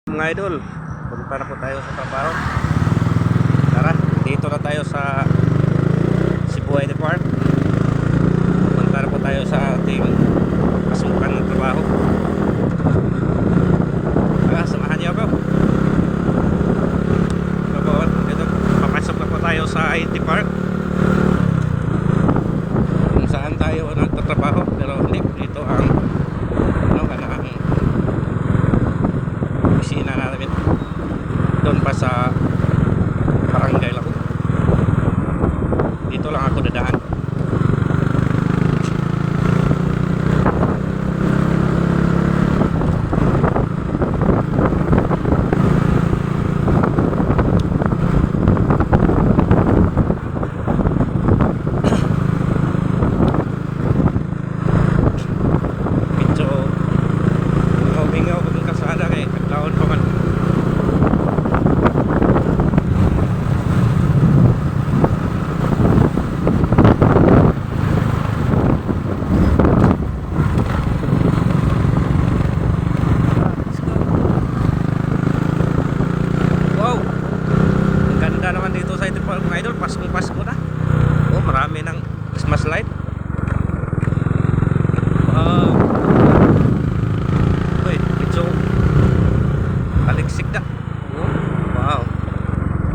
Mga idol, punta na po tayo sa trabaho. Tara, dito na tayo sa Cebu ID Park. Punta na po tayo sa ating pasukan ng trabaho. Tara, samahan niyo ako. Dito, papasok na po tayo sa ID Park, kung saan tayo nagtatrabaho. Pero hindi, dito ang opisina namin. Doon pa sa barangay lang. Dito lang ako dadaan. Naman dito sa ito mga idol, Pasko na. Oh, marami ng Christmas light. Wait, medyo kaliksik na. Oh, wow,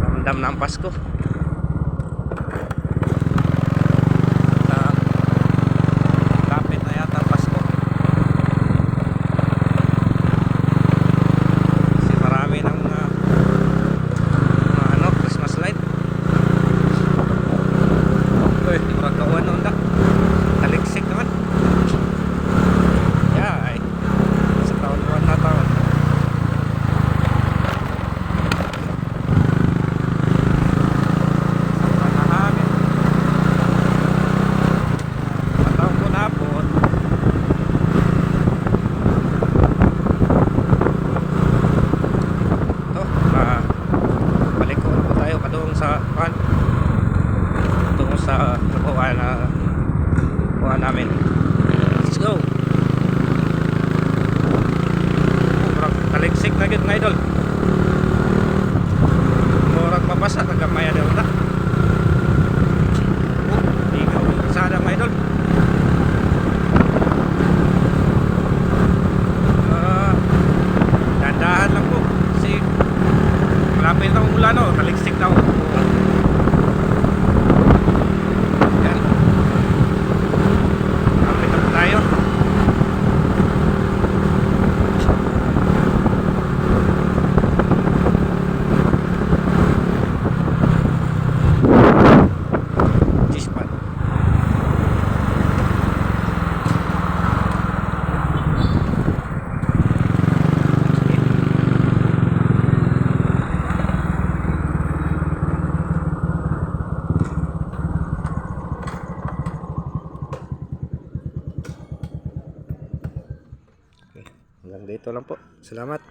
ramdam na ang Pasko. Kapit na yata ang Pasko kasi marami ng taliksik naman. Ay sa taon na taon. Mahangin. Pataon ko na po. Ito, balik ko na po tayo kadung sa tungo sa nakuha namin. Let's go. Taliksik na gid mga idol. Murag mabasa kagamay daw na. Ikaw sana mga idol. Dandahan lang po kasi malapit na ulan, no? Taliksik na ako. Hanggang dito lang po. Salamat.